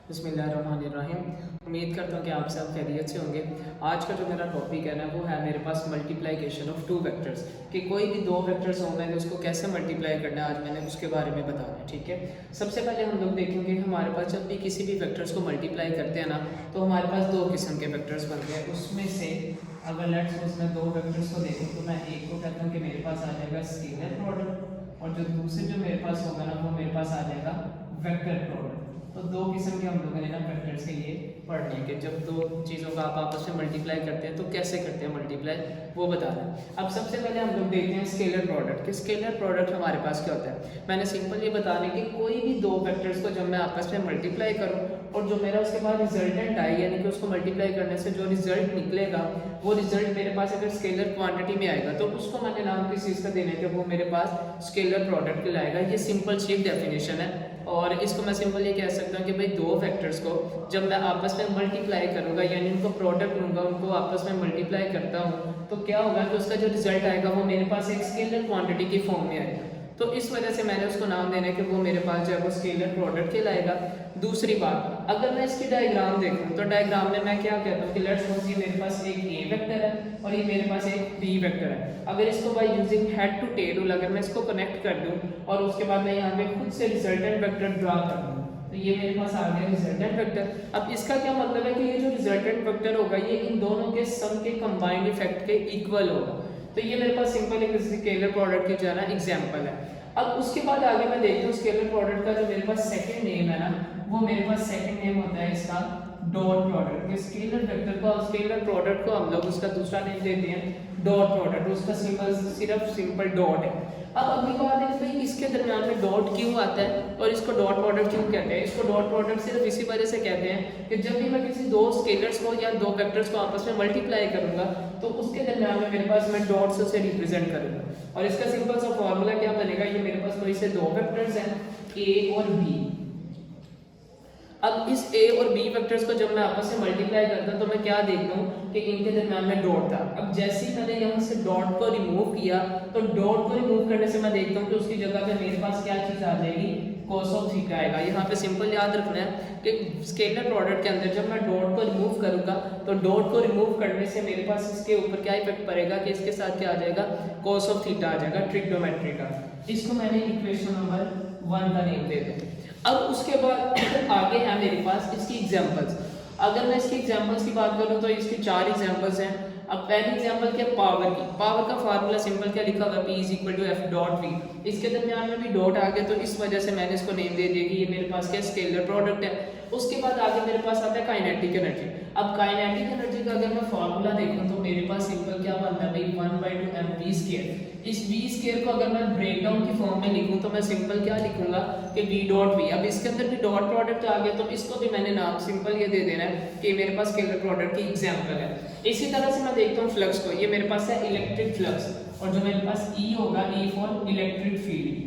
बिस्मिल्लाहिर्रहमानिर्रहीम। उम्मीद करता हूँ कि आप सब खैरियत से होंगे। आज का जो मेरा टॉपिक है ना वो है मेरे पास मल्टीप्लिकेशन ऑफ टू वेक्टर्स, कि कोई भी दो वेक्टर्स होंगे तो उसको कैसे मल्टीप्लाई करना है, आज मैंने उसके बारे में बताना है। ठीक है, सबसे पहले हम लोग देखेंगे हमारे पास जब भी किसी भी वेक्टर्स को मल्टीप्लाई करते हैं ना तो हमारे पास दो किस्म के वेक्टर्स बनते हैं। उसमें से अगर लेट्स उसमें दो वेक्टर्स को देखें तो मैं एक को कहता हूँ कि मेरे पास आ जाएगा स्केलर प्रोडक्ट, और जो दूसरे जो मेरे पास होगा ना वो मेरे पास आ जाएगा वेक्टर प्रोडक्ट। तो दो किस्म के हम लोगों ने ना वेक्टर्स के लिए पढ़ने के, जब दो चीज़ों का आप आपस में मल्टीप्लाई करते हैं तो कैसे करते हैं मल्टीप्लाई, वो बता रहे हैं। अब सबसे पहले हम लोग देखते हैं स्केलर प्रोडक्ट कि स्केलर प्रोडक्ट हमारे पास क्या होता है। मैंने सिंपल ये बताने कि कोई भी दो वेक्टर्स को जब मैं आपस में मल्टीप्लाई करूँ और जो मेरा उसके बाद रिजल्टेंट आए, यानी कि उसको मल्टीप्लाई करने से जो रिजल्ट निकलेगा वो रिजल्ट मेरे पास अगर स्केलर क्वांटिटी में आएगा तो उसको मैंने नाम किस चीज़ का देने के वो मेरे पास स्केलर प्रोडक्ट कहलाएगा। ये सिंपल सी डेफिनेशन है, और इसको मैं सिंपल ये कह सकता हूँ कि भाई दो वेक्टर्स को जब मैं आपस में मल्टीप्लाई करूँगा, यानी उनको प्रोडक्ट लूँगा, उनको आपस में मल्टीप्लाई करता हूँ तो क्या होगा कि उसका जो रिजल्ट आएगा वो मेरे पास एक स्केलर क्वांटिटी की फॉर्म में आएगा। तो इस वजह से मैंने उसको नाम देने के वो मेरे पास जो है वो स्केलर प्रोडक्ट कहलाएगा। दूसरी बात, अगर मैं इसकी डायग्राम देखूं तो डायग्राम में मैं क्या कहता हूँ कि लेट्स सपोज ये मेरे पास एक ए वेक्टर है और ये मेरे पास एक बी वेक्टर है। अगर इसको by using head to tail rule अगर मैं इसको कनेक्ट कर दूं और उसके बाद मैं यहाँ पे खुद से रिजल्टेंट वेक्टर ड्रा कर दूं तो ये मेरे पास आ गया रिजल्टेंट वेक्टर। अब इसका क्या मतलब है कि ये जो रिजल्टेंट वेक्टर होगा ये इन दोनों के सम के कंबाइंड इफेक्ट के इक्वल होगा। तो ये मेरे पास सिंपल एक स्केलर प्रोडक्ट की जो है ना एग्जांपल है। अब उसके बाद आगे मैं देखता हूँ स्केलर प्रोडक्ट का जो मेरे पास सेकंड नेम है ना वो मेरे पास सेकंड नेम होता है इसका डॉट प्रोडक्ट। स्केलर वेक्टर को स्केलर प्रोडक्ट को हम लोग उसका दूसरा नेम देते हैं डॉट प्रोडक्ट, उसका सिंबल सिर्फ सिंपल डॉट है। अब अगली बात है कि भाई इसके दरम्यान में डॉट क्यों आता है और इसको डॉट प्रोडक्ट क्यों कहते हैं। इसको डॉट प्रोडक्ट सिर्फ इसी वजह से कहते हैं कि जब भी मैं किसी दो स्केलर्स को या दो वेक्टर्स को आपस में मल्टीप्लाई करूंगा तो उसके दरम्यान में मेरे पास मैं डॉट से उसे रिप्रेजेंट करूंगा। और इसका सिंपल सा फॉर्मूला क्या बनेगा, ये मेरे पास कोई से दो वेक्टर्स हैं ए और बी। अब इस ए और बी वेक्टर्स को जब मैं आपस में मल्टीप्लाई करता हूं तो मैं क्या देखता हूं कि इनके दरम्यान में डॉट था। अब जैसे ही मैंने यहाँ से डॉट को रिमूव किया तो डॉट को रिमूव करने से मैं देखता हूं कि उसकी जगह पे मेरे पास क्या चीज आ जाएगी, cos ऑफ थीटा आएगा। यहाँ पे सिंपल याद रखना है कि स्केलर प्रोडक्ट के अंदर जब मैं डॉट को रिमूव करूंगा तो डॉट को रिमूव करने से मेरे पास इसके ऊपर क्या इफेक्ट पड़ेगा कि इसके साथ क्या आ जाएगा, cos ऑफ थीटा आ जाएगा ट्रिग्नोमेट्री का। इसको मैंने इक्वेशन नंबर 1 का नेम दे दिया। अब उसके बाद आगे है मेरे पास इसकी एग्जांपल्स। अगर मैं इसकी एग्जांपल्स की बात करूं तो इसकी चार एग्जांपल्स हैं। अब पहली एग्जांपल क्या, पावर की। पावर का फार्मूला सिंपल क्या लिखा हुआ है, P = F डॉट V। इसके दरमियान में भी डॉट आ गया तो इस वजह से मैंने इसको नेम दे दिया कि ये मेरे पास क्या स्केलर प्रोडक्ट है। उसके बाद आगे मेरे पास आता है काइनेटिक एनर्जी। अब काइनेटिक एनर्जी का अगर मैं फार्मूला देखूं तो मेरे पास सिंपल क्या बनता है भाई 1/2 mv²। इस v² को अगर मैं ब्रेकडाउन की फॉर्म में लिखूं तो मैं सिंपल क्या लिखूंगा कि v डॉट v। अब इसके अंदर भी डॉट प्रोडक्ट आ गया तो इसको भी मैंने नाम सिंपल ये दे देना है कि मेरे पास स्केलर प्रोडक्ट की एग्जांपल है। इसी तरह से मैं देखता हूँ फ्लक्स को, ये मेरे पास है इलेक्ट्रिक फ्लक्स, और जो मेरे पास E होगा E फॉर इलेक्ट्रिक फील्ड।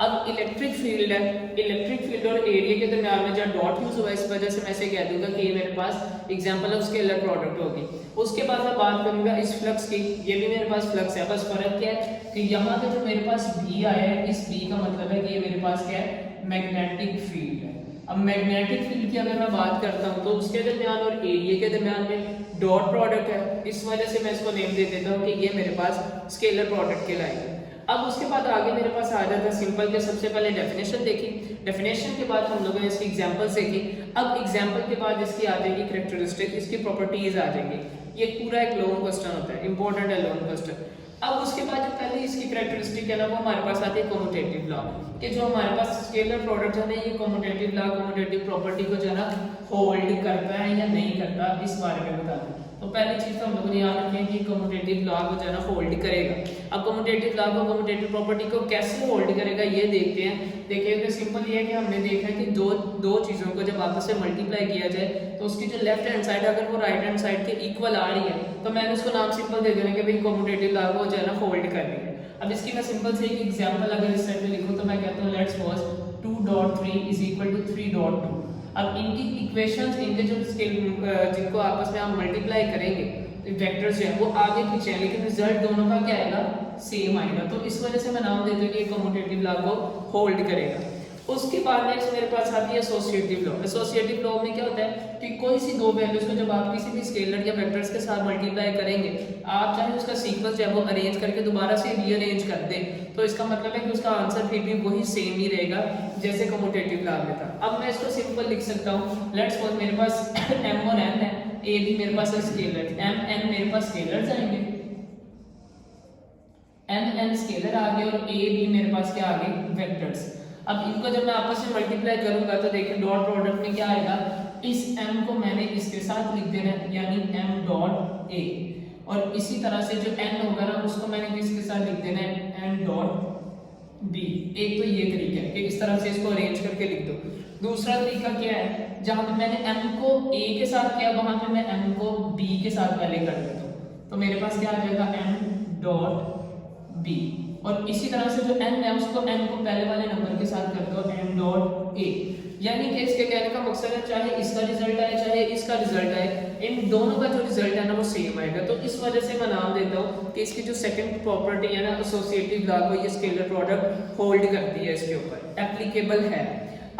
अब इलेक्ट्रिक फील्ड है, इलेक्ट्रिक फील्ड और एरिया के दरमियान में जब डॉट यूज हुआ इस वजह से मैं इसे कह दूंगा कि ये मेरे पास एग्जांपल ऑफ स्केलर प्रोडक्ट होगी। उसके बाद मैं बात करूंगा इस फ्लक्स की, ये भी मेरे पास फ्लक्स है, बस फर्क क्या है कि यहाँ पे जो मेरे पास B आया है इस B का मतलब है कि ये मेरे पास क्या है, मैग्नेटिक फील्ड है। अब मैग्नेटिक फील्ड की अगर मैं बात करता हूँ तो उसके दरमियान और एरिया के दरमियान में डॉट प्रोडक्ट है, इस वजह से मैं इसको नेम दे देता हूँ कि ये मेरे पास स्केलर प्रोडक्ट कहलाएगा। अब उसके बाद आगे मेरे पास आ जाता है सिंपल के, सबसे पहले डेफिनेशन देखी, डेफिनेशन के बाद हम लोगों ने इसकी एग्जांपल्स देखी। अब एग्जांपल के बाद इसकी आ जाएगी कैरेक्टरिस्टिक, इसकी प्रॉपर्टीज आ जाएंगी। ये पूरा एक लॉन्ग क्वेश्चन होता है, इंपॉर्टेंट है लॉन्ग क्वेश्चन। अब उसके बाद जो पहले इसकी कैरेक्टरिस्टिक है ना वो हमारे पास आती है कम्यूटेटिव लॉ, कि जो हमारे पास स्केलर प्रोडक्ट है ना ये कम्यूटेटिव लॉ कम्यूटेटिव प्रॉपर्टी को जो है ना होल्ड करता है या नहीं करता, इस बारे में बताते हैं। तो पहली चीज तो हम लोगों ने याद रखी है कि कम्यूटेटिव लॉ को जो है ना होल्ड करेगा। अब कम्यूटेटिव लॉ को कम्यूटेटिव प्रॉपर्टी को कैसे होल्ड करेगा ये देखते हैं। देखिए तो सिंपल ये है कि हमने देखा है कि दो चीज़ों को जब आपस में मल्टीप्लाई किया जाए तो उसकी जो लेफ्ट हैंड साइड अगर वो राइट हैंड साइड के इक्वल आ रही है तो मैंने उसको नाम सिंपल दे देना कि भाई कम्यूटेटिव लॉ को जो है ना होल्ड कर रही है। अब इसकी मैं सिंपल से एक एग्जांपल अगर इस साइड में लिखूं तो मैं कहता हूँ लेट्स सपोज 2.3 = 3.2। अब इनकी इक्वेशंस, इनके जो स्केल जिनको आपस में हम मल्टीप्लाई करेंगे वेक्टर्स जो है वो आगे पीछे हैं, लेकिन रिजल्ट दोनों का क्या आएगा, सेम आएगा। तो इस वजह से मैं नाम देता हूँ कि ये कम्यूटेटिव लॉ को होल्ड करेगा। उसके बाद नेक्स्ट मेरे पास आती है एसोसिएटिव लॉ। एसोसिएटिव लॉ में क्या होता है कि कोई सी दो वैल्यूज को जब आप किसी भी स्केलर या वेक्टर्स के साथ मल्टीप्लाई करेंगे, आप चाहे उसका सीक्वेंस जो है वो अरेंज करके दोबारा से रीअरेंज कर दें, तो इसका मतलब है कि उसका आंसर फिर भी वही सेम ही रहेगा जैसे कम्यूटेटिव लॉ में था। अब मैं इसको सिंपल लिख सकता हूँ। लेट्स सपोज मेरे पास m और n है, a भी मेरे पास स्केलर, m n मेरे पास स्केलर्स आएंगे, m n स्केलर आ गए और a भी मेरे पास क्या आ गए, वेक्टर्स। अब इनको जब मैं आपस में मल्टीप्लाई करूंगा तो देखिए डॉट प्रोडक्ट में क्या आएगा, इस m को मैंने इसके साथ लिख देना है यानी m डॉट a, और इसी तरह से जो n होगा ना उसको मैंने किसके साथ लिख देना है n डॉट b। एक तो ये तरीका है कि इस तरह से इसको अरेंज करके लिख दो। दूसरा तरीका क्या है, जहां पे मैंने m को a के साथ किया वहां पे मैं m को b के साथ पहले कर देता हूं, तो मेरे पास क्या आ जाएगा m डॉट b, और इसी तरह से जो n है उसको n को पहले वाले नंबर के साथ कर दो m डॉट a। यानी कि इसके कहने का मकसद है चाहे इसका रिजल्ट आए चाहे इसका रिजल्ट आए, इन दोनों का जो रिजल्ट है ना वो सेम आएगा। तो इस वजह से मैं नाम देता हूँ कि इसकी जो सेकंड प्रॉपर्टी है ना एसोसिएटिव लॉ को ये स्केलर प्रोडक्ट होल्ड करती है, इसके ऊपर एप्लीकेबल है।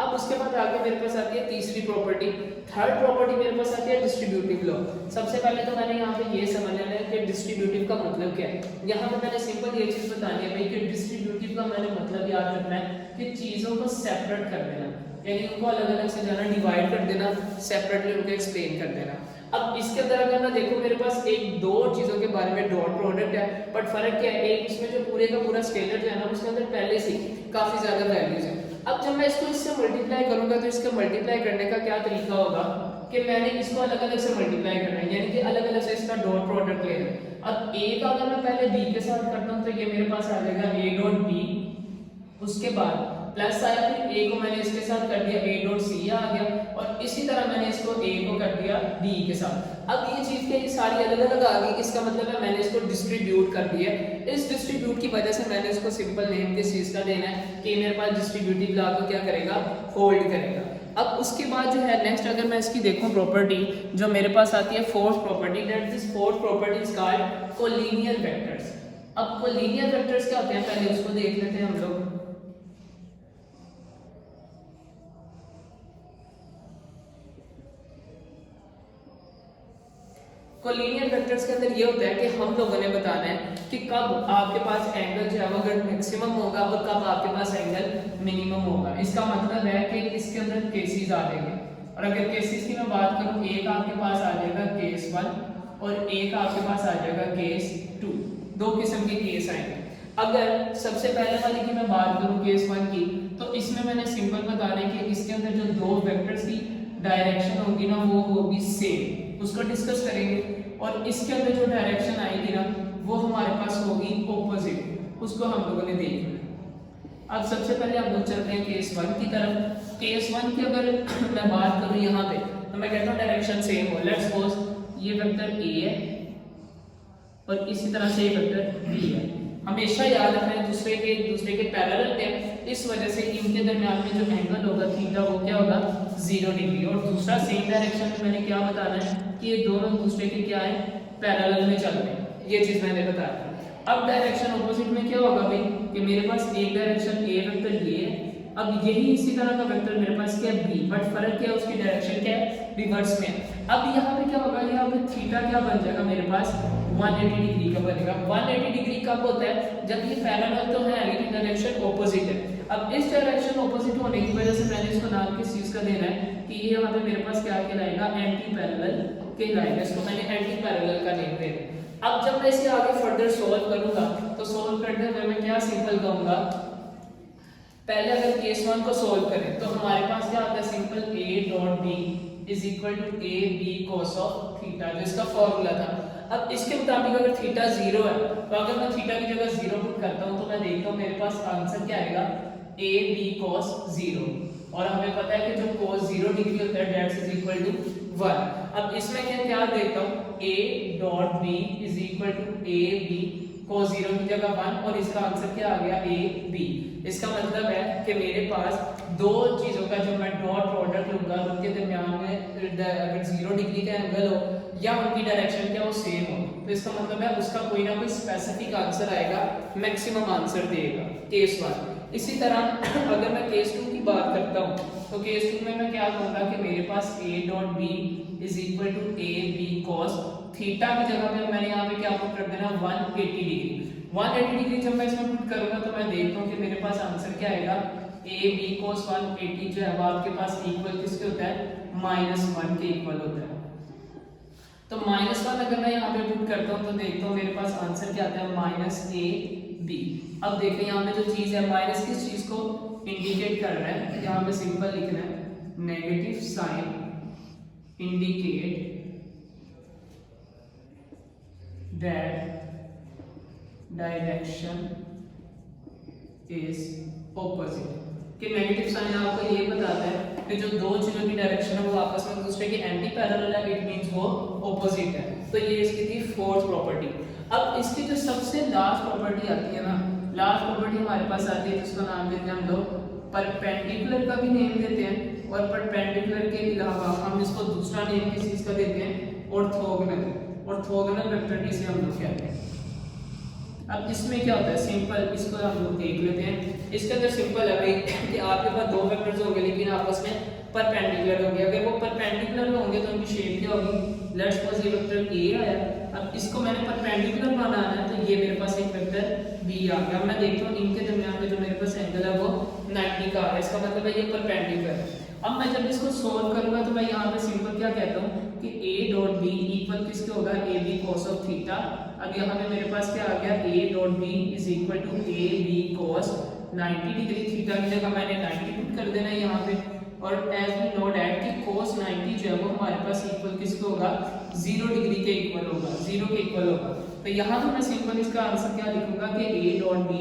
अब उसके बाद आगे मेरे पास आती है तीसरी प्रॉपर्टी। थर्ड प्रॉपर्टी मेरे पास आती है डिस्ट्रीब्यूटिव लॉ। सबसे पहले तो मैंने यहाँ पे ये समझ लेना है कि डिस्ट्रीब्यूटिव का मतलब क्या है। यहाँ पे मैंने सिंपल ये चीज बतानी है भाई कि डिस्ट्रीब्यूटिव का मैंने मतलब याद रखना है कि चीजों को सेपरेट कर देना, यानी उनको अलग अलग से जाना डिवाइड कर देना, सेपरेटली उनको एक्सप्लेन कर देना। अब इसके अंदर अगर मैं देखो मेरे पास एक दो चीजों के बारे में डॉट प्रोडक्ट है, बट फर्क क्या है, एक इसमें जो पूरे का पूरा स्केलर जो है ना उसके अंदर पहले से काफी ज्यादा वैल्यूज है। अब जब मैं इसको इससे मल्टीप्लाई करूंगा तो इसका मल्टीप्लाई करने का क्या तरीका होगा कि मैंने इसको अलग अलग से मल्टीप्लाई करना है, यानी कि अलग अलग से इसका डॉट प्रोडक्ट लेना है। अब a का अगर मैं पहले b के साथ करता हूं तो ये मेरे पास आ जाएगा a डॉट b, उसके बाद प्लस आया, फिर a को मैंने इसके साथ कर दिया a डॉट c आ गया, और इसी तरह मैंने इसको a को कर दिया b के साथ। अब ये चीज के सारी अलग अलग आ गई, इसका मतलब है मैंने इसको डिस्ट्रीब्यूट कर दिया। इस डिस्ट्रीब्यूट की वजह से मैंने इसको सिंपल नेम किस चीज का देना है कि मेरे पास डिस्ट्रीब्यूटिव लॉ को क्या करेगा, होल्ड करेगा। अब उसके बाद जो है नेक्स्ट अगर मैं इसकी देखूं प्रॉपर्टी जो मेरे पास आती है fourth property, that this fourth property is called collinear vectors. अब कोलिनियर वेक्टर्स क्या होते हैं पहले उसको देख लेते हैं हम लोग। कोलिनियर वेक्टर्स के अंदर ये होता है कि हम लोगों ने बताना है कि कब आपके पास एंगल जो है वो अगर मैक्सिमम होगा और कब आपके पास एंगल मिनिमम होगा। इसका मतलब है कि इसके अंदर केसेस आ जाएंगे, और अगर केसेस की मैं बात करूं, एक आपके पास आ जाएगा केस 1 और एक आपके पास आ जाएगा केस 2, दो किस्म के केस आएंगे। अगर सबसे पहले वाले की मैं बात करूं केस 1 की, तो इसमें मैंने सिंपल बताना है कि इसके अंदर जो दो वेक्टर्स की डायरेक्शन होगी ना वो होगी सेम, उसको डिस्कस करेंगे। और इसके अंदर जो डायरेक्शन आएगी ना वो हमारे पास होगी ऑपोजिट, उसको हम लोगों ने देखना। अब सबसे पहले हम लोग चलते हैं केस 1 की तरफ। केस 1 की अगर मैं बात करूं यहाँ पे तो मैं कहता हूँ डायरेक्शन सेम हो। लेट्स सपोज ये वेक्टर a है और इसी तरह से ये वेक्टर b है। हमेशा याद रखना है दूसरे के पैरेलल है, इस वजह से इनके दरमियान में जो एंगल होगा थीटा वो क्या होगा 0 डिग्री। और दूसरा सेम डायरेक्शन में मैंने क्या बताना है कि ये दोनों दूसरे के क्या है पैरेलल में चल रहे हैं, ये चीज मैंने बताया। अब डायरेक्शन ऑपोजिट में क्या होगा भाई कि मेरे पास एक डायरेक्शन a वेक्टर ये है, अब यही इसी तरह का वेक्टर मेरे पास क्या है b, बट फर्क क्या है उसकी डायरेक्शन क्या है रिवर्स में। अब यहाँ पे क्या होगा, यहाँ पे थीटा क्या बन जाएगा मेरे पास 180 डिग्री का बनेगा। 180 डिग्री कब होता है जब ये पैरेलल तो है लेकिन डायरेक्शन ऑपोजिट है। अब इस डायरेक्शन ऑपोजिट होने की वजह से मैंने इसको नाम किस चीज का देना है कि ये यहाँ पे मेरे पास क्या कहलाएगा एंटी पैरेलल कहलाएगा, इसको मैंने एंटी पैरेलल का नेम देना है। अब जब मैं इसे आगे फर्दर सोल्व करूंगा तो सोल्व करने में मैं क्या सिंपल कहूंगा, पहले अगर केस 1 को सोल्व करें तो हमारे पास क्या आता है simple a dot b is equal to a b cos of theta, जिसका फॉर्मूला था। अब इसके मुताबिक अगर थीटा 0 है तो अगर मैं थीटा की जगह 0 पुट करता हूं तो मैं देखता हूं मेरे पास आंसर क्या आएगा a b cos 0, और हमें पता है कि जो cos 0 डिग्री होता है दैट इज इक्वल टू 1। अब इसमें क्या देखता हूं a dot b is equal to a b cos 0 की जगह 1, और इसका आंसर क्या आ गया a b। इसका मतलब है कि मेरे पास दो चीजों का जब मैं डॉट प्रोडक्ट लूंगा उनके दरमियान में अगर 0 डिग्री का एंगल हो या उनकी डायरेक्शन क्या हो सेम हो तो इसका मतलब है उसका कोई ना कोई स्पेसिफिक आंसर आएगा, मैक्सिमम आंसर देगा केस 1। इसी तरह अगर मैं केस 2 की बात करता हूँ तो केस 2 में मैं क्या कहूँगा कि मेरे पास a dot b is equal to A B cos theta की जगह पे मैंने यहाँ पे क्या पुट कर देना 180 डिग्री। 180 डिग्री जब मैं इसमें पुट करूंगा तो मैं देखता हूँ कि मेरे पास आंसर क्या आएगा, a b cos 180 जो है वो आपके पास इक्वल किसके होता है, -1 के इक्वल होता है। तो -1 अगर मैं यहाँ पे पुट करता हूँ तो देखता हूँ मेरे पास आंसर क्या आता है, -ab। अब देखें यहाँ पे जो चीज है माइनस किस चीज को इंडिकेट कर रहा है, यहाँ पे सिंपल लिखना है negative sign indicate that direction is opposite. कि नेगेटिव साइन आपको ये बताता है कि जो दो चीजों की डायरेक्शन है वो आपस में दूसरे के एंटी पैरेलल है, इट मींस वो ऑपोजिट है। तो ये इसकी थी फोर्थ प्रॉपर्टी। अब इसकी जो सबसे लास्ट प्रॉपर्टी आती है ना, लास्ट प्रॉपर्टी हमारे पास आती है जिसका नाम देते हैं हम लोग परपेंडिकुलर का भी नेम देते हैं, और परपेंडिकुलर के अलावा हम इसको दूसरा नेम किस चीज का देते हैं, ऑर्थोगोनल। ऑर्थोगोनल वेक्टर जिसे हम लोग कहते हैं। अब इसमें क्या होता है, सिंपल इसको हम लोग देख लेते हैं। इसके अंदर सिंपल है भाई कि आपके पास दो वेक्टर्स होंगे लेकिन आपस में परपेंडिकुलर होंगे। अगर वो परपेंडिकुलर होंगे तो उनकी शेप क्या होगी, लेट्स सपोज ये वेक्टर ए आया, अब इसको मैंने परपेंडिकुलर बनाना है तो ये मेरे पास एक वेक्टर बी आ गया। मैं देखता हूँ इनके दरमियान में जो मेरे पास एंगल है वो 90 का है, इसका मतलब है ये परपेंडिकुलर है। अब मैं जब इसको सोल्व करूंगा तो मैं यहाँ पे सिंपल क्या कहता हूँ कि a डॉट बी इक्वल किसके होगा, A B cos of theta. अब यहाँ पे मेरे पास क्या आ गया, a dot B is equal to A B cos 90 degree, theta की जगह मैंने 90 पुट कर देना है यहाँ पे। और एज वी नो दैट कि cos 90 जो है वो हमारे पास इक्वल किसके होगा, 0 डिग्री के इक्वल होगा, 0 के इक्वल होगा। तो यहाँ तो मैं सिंपल इसका आंसर क्या लिखूंगा कि a dot b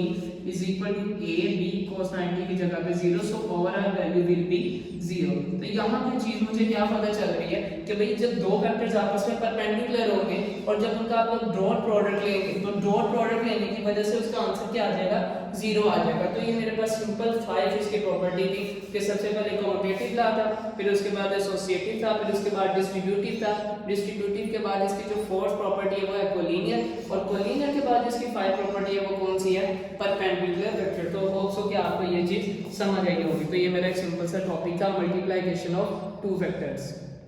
is equal to A B cos 90 की जगह पे 0, so overall value will be 0। तो यहाँ पे चीज मुझे क्या पता चल रही है कि भाई जब दो वेक्टर्स आपस में परपेंडिकुलर होंगे और जब उनका आप लोग डॉट प्रोडक्ट लेंगे तो डॉट प्रोडक्ट लेने की वजह से उसका आंसर क्या आ जाएगा, 0 आ जाएगा। तो ये मेरे पास सिंपल 5 इसकी प्रॉपर्टी थी कि सबसे पहले कम्यूटेटिव ला था, फिर उसके बाद एसोसिएटिव था, फिर उसके बाद डिस्ट्रीब्यूटिव था, डिस्ट्रीब्यूटिव के बाद इसकी जो फोर्थ प्रॉपर्टी है वो है कोलिनियर, और कोलिनियर के बाद इसकी 5 प्रॉपर्टी है वो कौन सी है, परपेंडिकुलर वेक्टर। तो होप सो कि आपको ये चीज समझ आई होगी। तो ये मेरा एक सिंपल सा टॉपिक था, मल्टीप्लिकेशन ऑफ टू वेक्टर्स।